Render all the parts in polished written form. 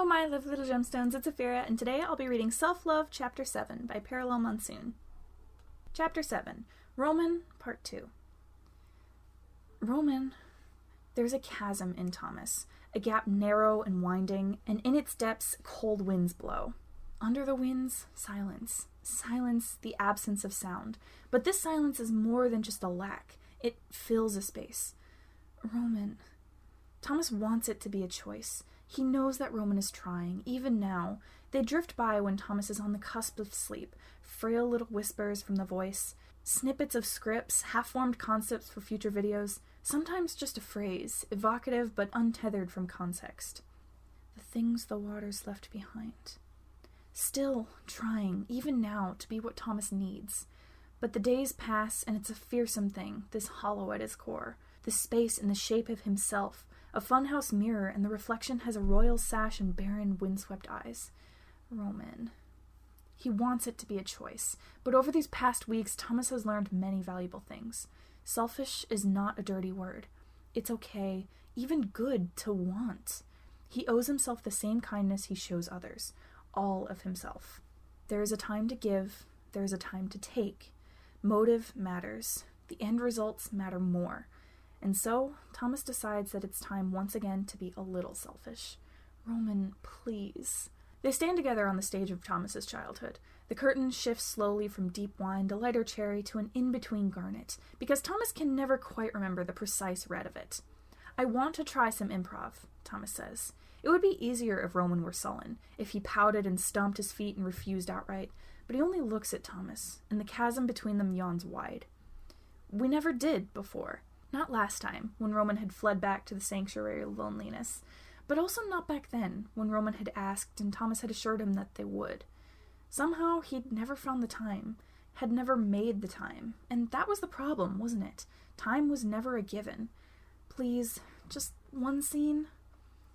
Hello, my lovely little gemstones, it's Aphira, and today I'll be reading Self-Love, Chapter 7 by Parallel Monsoon. Chapter 7, Roman, Part 2. Roman, there's a chasm in Thomas, a gap narrow and winding, and in its depths cold winds blow. Under the winds, silence. Silence, the absence of sound. But this silence is more than just a lack. It fills a space. Roman. Thomas wants it to be a choice. He knows that Roman is trying, even now. They drift by when Thomas is on the cusp of sleep, frail little whispers from the voice, snippets of scripts, half-formed concepts for future videos, sometimes just a phrase, evocative but untethered from context. The things the waters left behind. Still trying, even now, to be what Thomas needs. But the days pass, and it's a fearsome thing, this hollow at his core, this space in the shape of himself, a funhouse mirror, and the reflection has a royal sash and barren, windswept eyes. Roman. He wants it to be a choice, but over these past weeks, Thomas has learned many valuable things. Selfish is not a dirty word. It's okay, even good, to want. He owes himself the same kindness he shows others, all of himself. There is a time to give, there is a time to take. Motive matters. The end results matter more. And so, Thomas decides that it's time once again to be a little selfish. Roman, please. They stand together on the stage of Thomas's childhood. The curtain shifts slowly from deep wine to lighter cherry to an in-between garnet, because Thomas can never quite remember the precise red of it. I want to try some improv, Thomas says. It would be easier if Roman were sullen, if he pouted and stomped his feet and refused outright, but he only looks at Thomas, and the chasm between them yawns wide. We never did before. Not last time, when Roman had fled back to the sanctuary of loneliness, but also not back then, when Roman had asked and Thomas had assured him that they would. Somehow, he'd never found the time, had never made the time, and that was the problem, wasn't it? Time was never a given. Please, just one scene?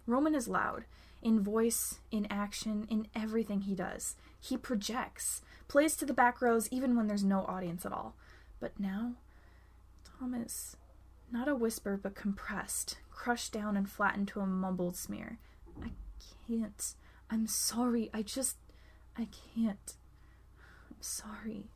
Roman is loud, in voice, in action, in everything he does. He projects, plays to the back rows even when there's no audience at all. But now, Thomas... Not a whisper, but compressed, crushed down and flattened to a mumbled smear. I can't. I'm sorry. I can't. I'm sorry.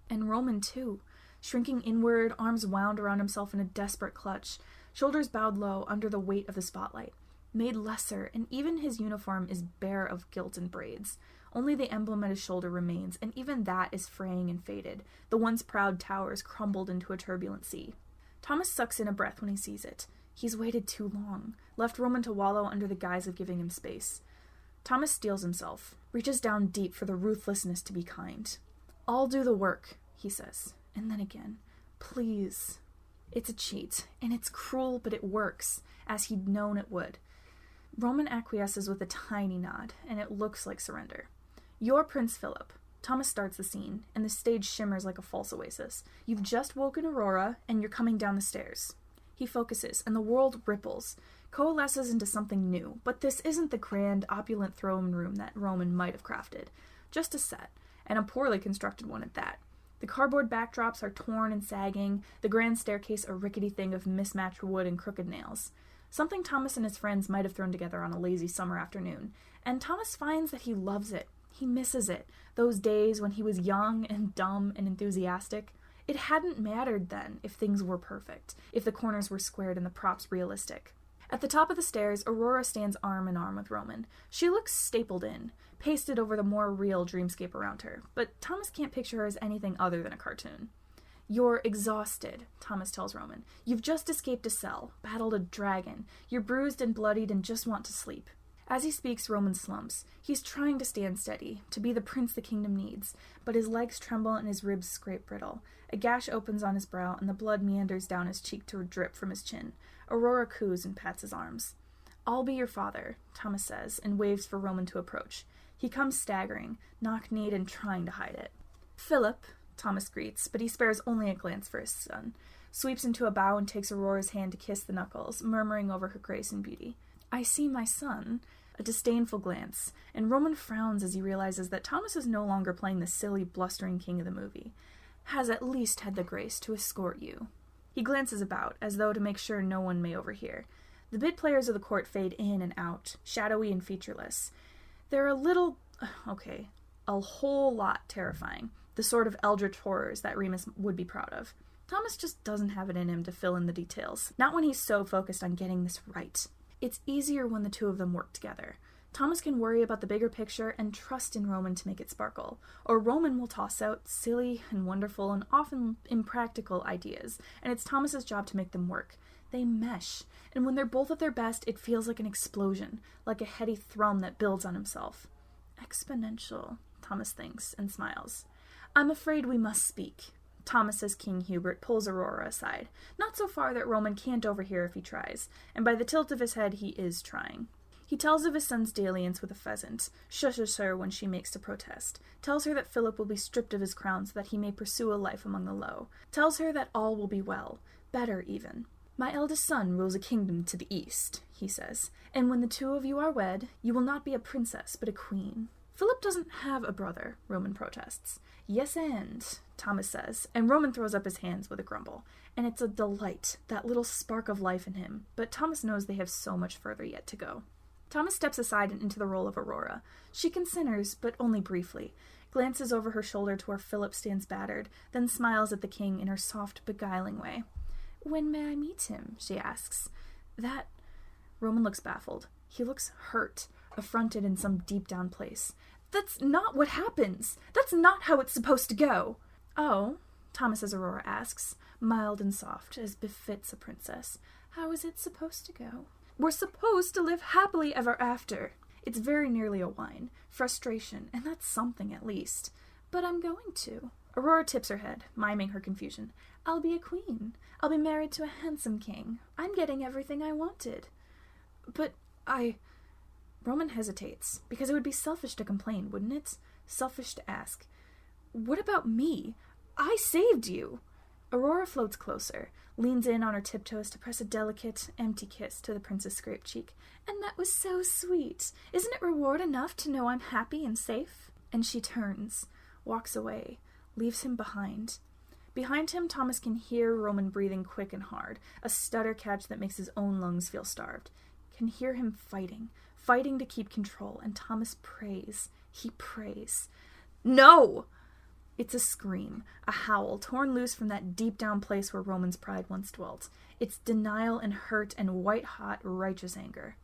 And Roman, too, shrinking inward, arms wound around himself in a desperate clutch, shoulders bowed low under the weight of the spotlight, made lesser, and even his uniform is bare of gilt and braids. Only the emblem at his shoulder remains, and even that is fraying and faded, the once proud towers crumbled into a turbulent sea. Thomas sucks in a breath when he sees it. He's waited too long, left Roman to wallow under the guise of giving him space. Thomas steels himself, reaches down deep for the ruthlessness to be kind. I'll do the work, he says, and then again, please. It's a cheat, and it's cruel, but it works, as he'd known it would. Roman acquiesces with a tiny nod, and it looks like surrender. You're Prince Philip. Thomas starts the scene, and the stage shimmers like a false oasis. You've just woken Aurora, and you're coming down the stairs. He focuses, and the world ripples, coalesces into something new, but this isn't the grand, opulent throne room that Roman might have crafted. Just a set, and a poorly constructed one at that. The cardboard backdrops are torn and sagging, the grand staircase a rickety thing of mismatched wood and crooked nails. Something Thomas and his friends might have thrown together on a lazy summer afternoon, and Thomas finds that he loves it. He misses it, those days when he was young and dumb and enthusiastic. It hadn't mattered then if things were perfect, if the corners were squared and the props realistic. At the top of the stairs, Aurora stands arm in arm with Roman. She looks stapled in, pasted over the more real dreamscape around her, but Thomas can't picture her as anything other than a cartoon. You're exhausted, Thomas tells Roman. You've just escaped a cell, battled a dragon. You're bruised and bloodied and just want to sleep. As he speaks, Roman slumps. He's trying to stand steady, to be the prince the kingdom needs, but his legs tremble and his ribs scrape brittle. A gash opens on his brow, and the blood meanders down his cheek to a drip from his chin. Aurora coos and pats his arms. I'll be your father, Thomas says, and waves for Roman to approach. He comes staggering, knock-kneed and trying to hide it. Philip, Thomas greets, but he spares only a glance for his son, sweeps into a bow and takes Aurora's hand to kiss the knuckles, murmuring over her grace and beauty. I see my son. A disdainful glance, and Roman frowns as he realizes that Thomas is no longer playing the silly, blustering king of the movie. Has at least had the grace to escort you. He glances about, as though to make sure no one may overhear. The bid players of the court fade in and out, shadowy and featureless. They're a whole lot terrifying. The sort of eldritch horrors that Remus would be proud of. Thomas just doesn't have it in him to fill in the details. Not when he's so focused on getting this right. It's easier when the two of them work together. Thomas can worry about the bigger picture and trust in Roman to make it sparkle. Or Roman will toss out silly and wonderful and often impractical ideas, and it's Thomas's job to make them work. They mesh, and when they're both at their best, it feels like an explosion, like a heady thrum that builds on himself. Exponential, Thomas thinks and smiles. I'm afraid we must speak. Thomas, as King Hubert, pulls Aurora aside, not so far that Roman can't overhear if he tries, and by the tilt of his head he is trying. He tells of his son's dalliance with a pheasant, shushes her when she makes to protest, tells her that Philip will be stripped of his crown so that he may pursue a life among the low, tells her that all will be well, better even. My eldest son rules a kingdom to the east, he says, and when the two of you are wed, you will not be a princess but a queen. Philip doesn't have a brother, Roman protests. Yes, and, Thomas says, and Roman throws up his hands with a grumble. And it's a delight, that little spark of life in him, but Thomas knows they have so much further yet to go. Thomas steps aside and into the role of Aurora. She considers, but only briefly, glances over her shoulder to where Philip stands battered, then smiles at the king in her soft, beguiling way. When may I meet him? She asks. That... Roman looks baffled. He looks hurt, affronted in some deep-down place. That's not what happens! That's not how it's supposed to go! Oh, Thomas as Aurora asks, mild and soft, as befits a princess. How is it supposed to go? We're supposed to live happily ever after. It's very nearly a whine. Frustration, and that's something at least. But I'm going to. Aurora tips her head, miming her confusion. I'll be a queen. I'll be married to a handsome king. I'm getting everything I wanted. But Roman hesitates, because it would be selfish to complain, wouldn't it? Selfish to ask. What about me? I saved you! Aurora floats closer, leans in on her tiptoes to press a delicate, empty kiss to the prince's scraped cheek. And that was so sweet. Isn't it reward enough to know I'm happy and safe? And she turns, walks away, leaves him behind. Behind him, Thomas can hear Roman breathing quick and hard, a stutter catch that makes his own lungs feel starved. Can hear him fighting to keep control, and Thomas prays. He prays. No! It's a scream, a howl, torn loose from that deep-down place where Roman's pride once dwelt. It's denial and hurt and white-hot, righteous anger.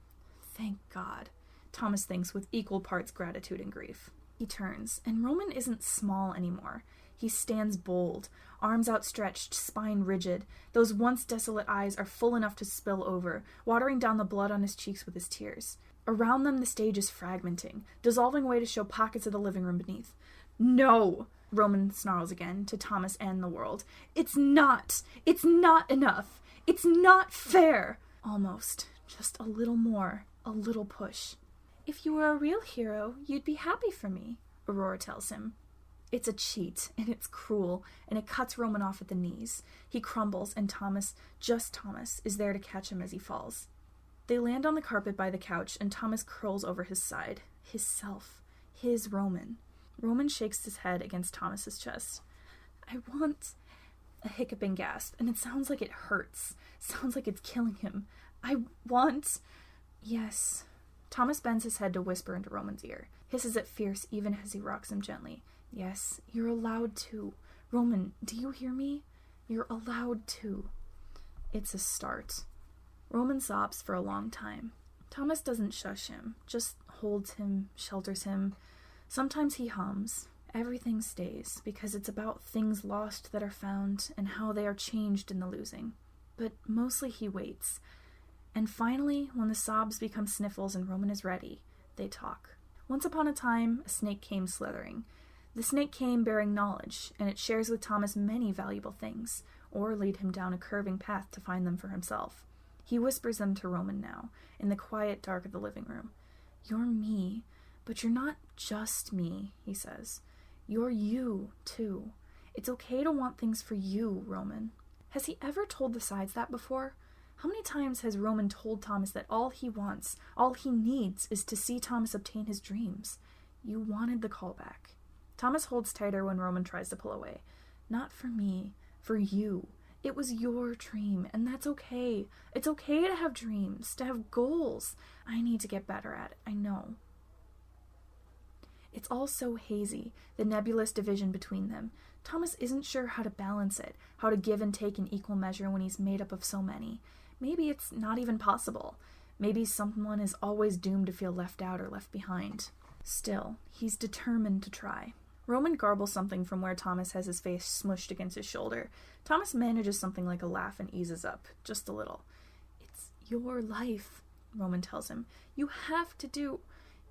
Thank God, Thomas thinks with equal parts gratitude and grief. He turns, and Roman isn't small anymore. He stands bold, arms outstretched, spine rigid. Those once desolate eyes are full enough to spill over, watering down the blood on his cheeks with his tears. Around them the stage is fragmenting, dissolving away to show pockets of the living room beneath. No! Roman snarls again, to Thomas and the world. It's not enough. It's not fair. Almost. Just a little more. A little push. If you were a real hero, you'd be happy for me, Aurora tells him. It's a cheat, and it's cruel, and it cuts Roman off at the knees. He crumbles, and Thomas, just Thomas, is there to catch him as he falls. They land on the carpet by the couch, and Thomas curls over his side. His self. His Roman. Roman shakes his head against Thomas's chest. I want... A hiccuping gasp, and it sounds like it hurts. Sounds like it's killing him. I want... Yes. Thomas bends his head to whisper into Roman's ear, hisses it fierce even as he rocks him gently. Yes, you're allowed to. Roman, do you hear me? You're allowed to. It's a start. Roman sobs for a long time. Thomas doesn't shush him, just holds him, shelters him. Sometimes he hums. Everything stays, because it's about things lost that are found and how they are changed in the losing. But mostly he waits. And finally, when the sobs become sniffles and Roman is ready, they talk. Once upon a time, a snake came slithering. The snake came bearing knowledge, and it shares with Thomas many valuable things, or lead him down a curving path to find them for himself. He whispers them to Roman now, in the quiet dark of the living room. You're me, but you're not just me, he says. You're you, too. It's okay to want things for you, Roman. Has he ever told the sides that before? How many times has Roman told Thomas that all he wants, all he needs, is to see Thomas obtain his dreams? You wanted the callback. Thomas holds tighter when Roman tries to pull away. Not for me, for you. It was your dream, and that's okay. It's okay to have dreams, to have goals. I need to get better at it, I know. It's all so hazy, the nebulous division between them. Thomas isn't sure how to balance it, how to give and take in equal measure when he's made up of so many. Maybe it's not even possible. Maybe someone is always doomed to feel left out or left behind. Still, he's determined to try. Roman garbles something from where Thomas has his face smushed against his shoulder. Thomas manages something like a laugh and eases up, just a little. It's your life, Roman tells him. You have to do...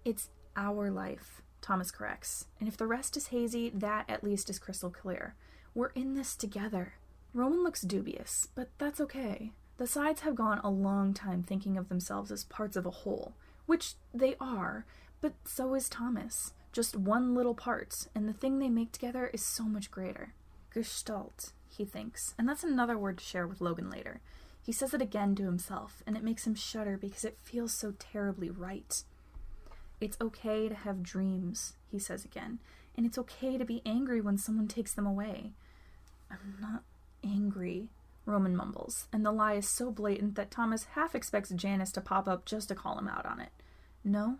It's our life, Thomas corrects. And if the rest is hazy, that at least is crystal clear. We're in this together. Roman looks dubious, but that's okay. The sides have gone a long time thinking of themselves as parts of a whole, which they are, but so is Thomas. Just one little part, and the thing they make together is so much greater. Gestalt, he thinks, and that's another word to share with Logan later. He says it again to himself, and it makes him shudder because it feels so terribly right. It's okay to have dreams, he says again, and it's okay to be angry when someone takes them away. I'm not angry, Roman mumbles, and the lie is so blatant that Thomas half expects Janice to pop up just to call him out on it. No?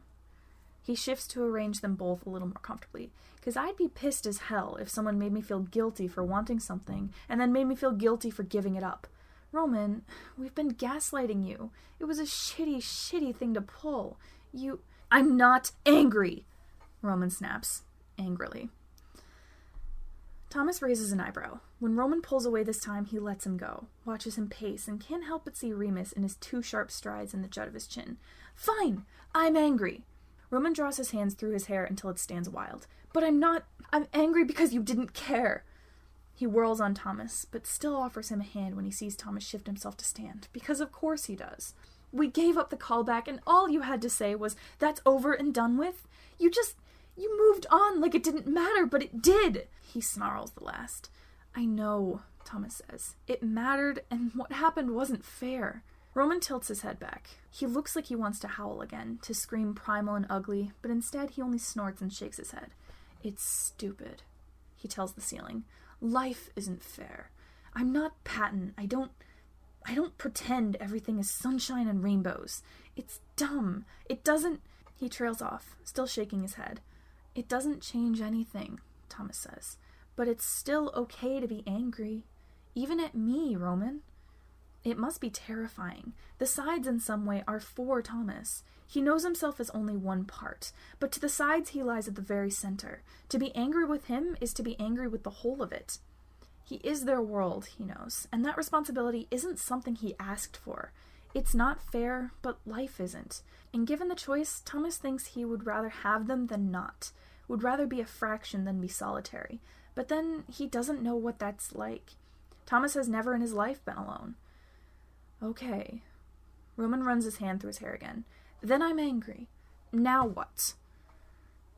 He shifts to arrange them both a little more comfortably, because I'd be pissed as hell if someone made me feel guilty for wanting something, and then made me feel guilty for giving it up. Roman, we've been gaslighting you. It was a shitty thing to pull. I'm not angry, Roman snaps, angrily. Thomas raises an eyebrow. When Roman pulls away this time, he lets him go, watches him pace, and can't help but see Remus in his 2 sharp strides in the jut of his chin. Fine, I'm angry. Roman draws his hands through his hair until it stands wild. But I'm angry because you didn't care. He whirls on Thomas, but still offers him a hand when he sees Thomas shift himself to stand, because of course he does. We gave up the callback, and all you had to say was, that's over and done with? You moved on like it didn't matter, but it did. He snarls the last. I know, Thomas says. It mattered, and what happened wasn't fair. Roman tilts his head back. He looks like he wants to howl again, to scream primal and ugly, but instead he only snorts and shakes his head. It's stupid, he tells the ceiling. Life isn't fair. I'm not Patton. I don't pretend everything is sunshine and rainbows. It's dumb. It doesn't... He trails off, still shaking his head. It doesn't change anything, Thomas says. But it's still okay to be angry. Even at me, Roman. It must be terrifying. The sides in some way are for Thomas. He knows himself as only one part, but to the sides he lies at the very center. To be angry with him is to be angry with the whole of it. He is their world, he knows, and that responsibility isn't something he asked for. It's not fair, but life isn't. And given the choice, Thomas thinks he would rather have them than not, would rather be a fraction than be solitary. But then he doesn't know what that's like. Thomas has never in his life been alone. Okay. Roman runs his hand through his hair again. Then I'm angry. Now what?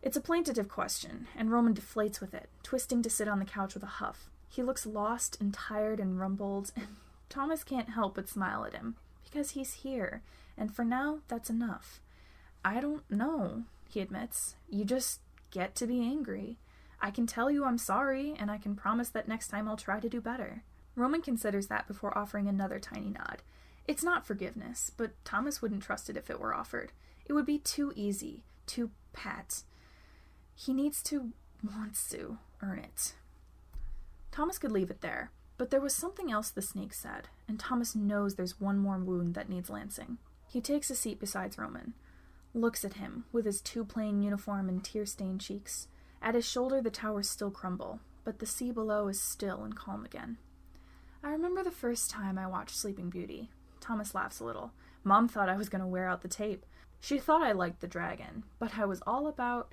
It's a plaintive question, and Roman deflates with it, twisting to sit on the couch with a huff. He looks lost and tired and rumbled, and Thomas can't help but smile at him, because he's here, and for now, that's enough. I don't know, he admits. You just get to be angry. I can tell you I'm sorry, and I can promise that next time I'll try to do better. Roman considers that before offering another tiny nod. It's not forgiveness, but Thomas wouldn't trust it if it were offered. It would be too easy, too pat. He wants to earn it. Thomas could leave it there, but there was something else the snake said, and Thomas knows there's one more wound that needs lancing. He takes a seat beside Roman, looks at him with his 2 plain uniform and tear-stained cheeks. At his shoulder the towers still crumble, but the sea below is still and calm again. I remember the first time I watched Sleeping Beauty. Thomas laughs a little. Mom thought I was going to wear out the tape. She thought I liked the dragon, but I was all about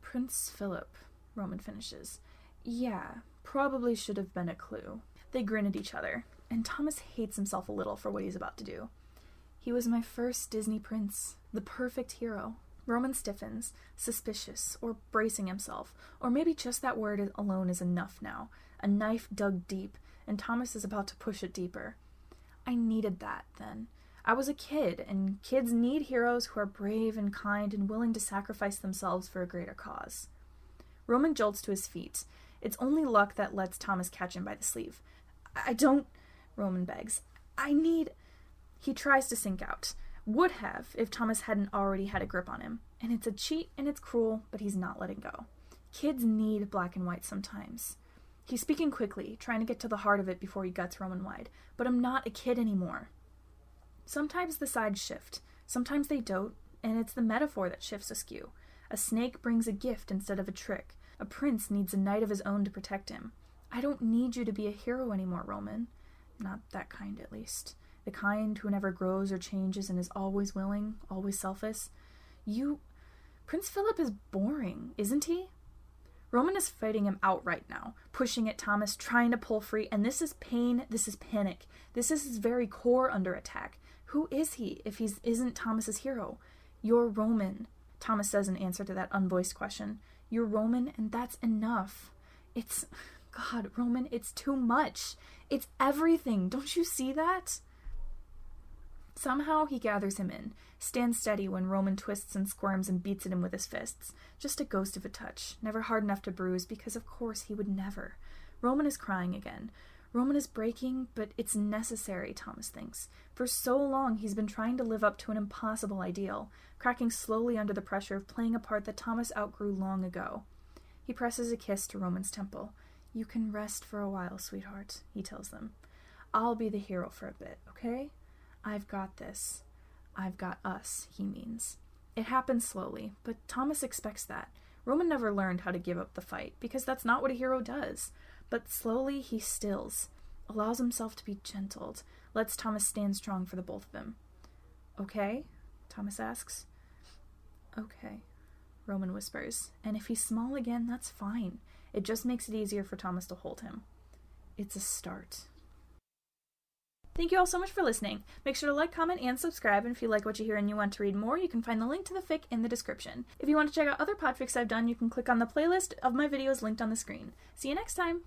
Prince Philip, Roman finishes. Yeah, probably should have been a clue. They grin at each other, and Thomas hates himself a little for what he's about to do. He was my first Disney prince, the perfect hero. Roman stiffens, suspicious, or bracing himself, or maybe just that word alone is enough now. A knife dug deep, and Thomas is about to push it deeper. I needed that, then. I was a kid, and kids need heroes who are brave and kind and willing to sacrifice themselves for a greater cause. Roman jolts to his feet. It's only luck that lets Thomas catch him by the sleeve. I don't Roman begs. He tries to sink out. Would have if Thomas hadn't already had a grip on him. And it's a cheat and it's cruel, but he's not letting go. Kids need black and white sometimes. He's speaking quickly, trying to get to the heart of it before he guts Roman wide. But I'm not a kid anymore. Sometimes the sides shift. Sometimes they don't, and it's the metaphor that shifts askew. A snake brings a gift instead of a trick. A prince needs a knight of his own to protect him. I don't need you to be a hero anymore, Roman. Not that kind, at least. The kind who never grows or changes and is always willing, always selfless. Prince Philip is boring, isn't he? Roman is fighting him outright now, pushing at Thomas, trying to pull free, and this is pain, this is panic. This is his very core under attack. Who is he if he isn't Thomas's hero? You're Roman, Thomas says in answer to that unvoiced question. You're Roman, and that's enough. God, Roman, it's too much. It's everything. Don't you see that? Somehow he gathers him in, stands steady when Roman twists and squirms and beats at him with his fists. Just a ghost of a touch, never hard enough to bruise, because of course he would never. Roman is crying again. Roman is breaking, but it's necessary, Thomas thinks. For so long he's been trying to live up to an impossible ideal, cracking slowly under the pressure of playing a part that Thomas outgrew long ago. He presses a kiss to Roman's temple. You can rest for a while, sweetheart, he tells them. I'll be the hero for a bit, okay? I've got this. I've got us, he means. It happens slowly, but Thomas expects that. Roman never learned how to give up the fight, because that's not what a hero does. But slowly he stills, allows himself to be gentled, lets Thomas stand strong for the both of them. Okay? Thomas asks. Okay, Roman whispers, and if he's small again, that's fine. It just makes it easier for Thomas to hold him. It's a start. Thank you all so much for listening. Make sure to like, comment, and subscribe, and if you like what you hear and you want to read more, you can find the link to the fic in the description. If you want to check out other podfics I've done, you can click on the playlist of my videos linked on the screen. See you next time!